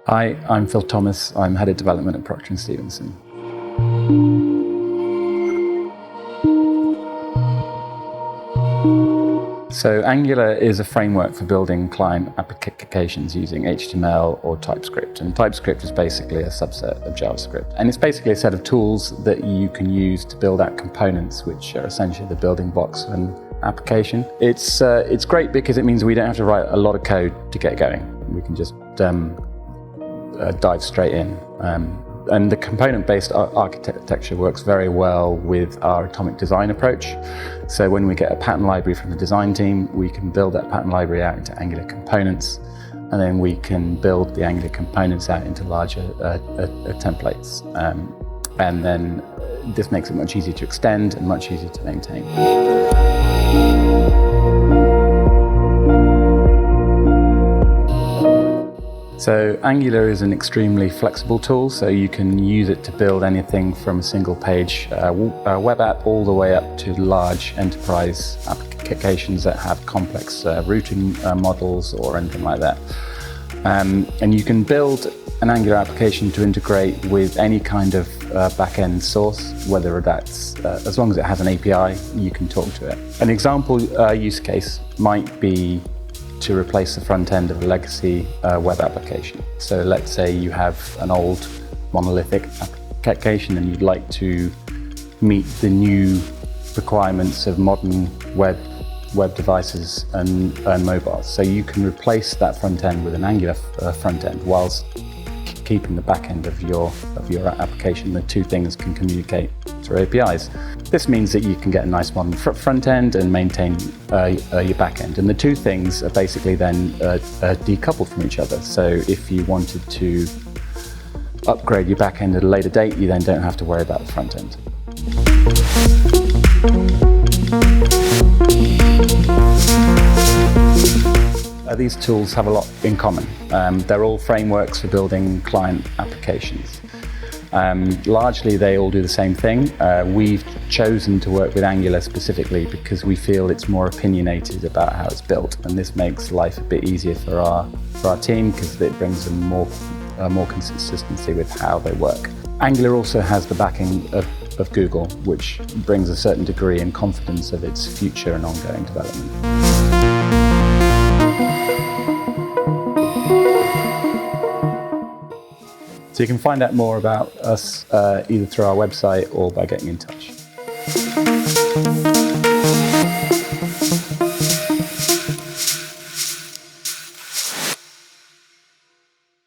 Hi, I'm Phil Thomas. I'm Head of Development at Proctor & Stevenson. So Angular is a framework for building client applications using HTML or TypeScript. And TypeScript is basically a subset of JavaScript. And it's basically a set of tools that you can use to build out components, which are essentially the building blocks of an application. It's great because it means we don't have to write a lot of code to get going. We can just dive straight in. And the component-based architecture works very well with our atomic design approach. So when we get a pattern library from the design team, we can build that pattern library out into Angular components, and then we can build the Angular components out into larger templates. And then this makes it much easier to extend and much easier to maintain. So Angular is an extremely flexible tool, so you can use it to build anything from a single page web app all the way up to large enterprise applications that have complex routing models or anything like that. And you can build an Angular application to integrate with any kind of back-end source, whether that's, as long as it has an API, you can talk to it. An example use case might be to replace the front end of a legacy web application. So let's say you have an old monolithic application and you'd like to meet the new requirements of modern web devices and mobiles. So you can replace that front end with an Angular front end whilst keeping the back end of your application. The two things can communicate through APIs. This means that you can get a nice modern front end and maintain your back end. And the two things are basically then decoupled from each other. So if you wanted to upgrade your back end at a later date, you then don't have to worry about the front end. These tools have a lot in common. They're all frameworks for building client applications. Largely, they all do the same thing. We've chosen to work with Angular specifically because we feel it's more opinionated about how it's built, and this makes life a bit easier for our team because it brings them more consistency with how they work. Angular also has the backing of Google, which brings a certain degree and confidence of its future and ongoing development. So you can find out more about us either through our website or by getting in touch.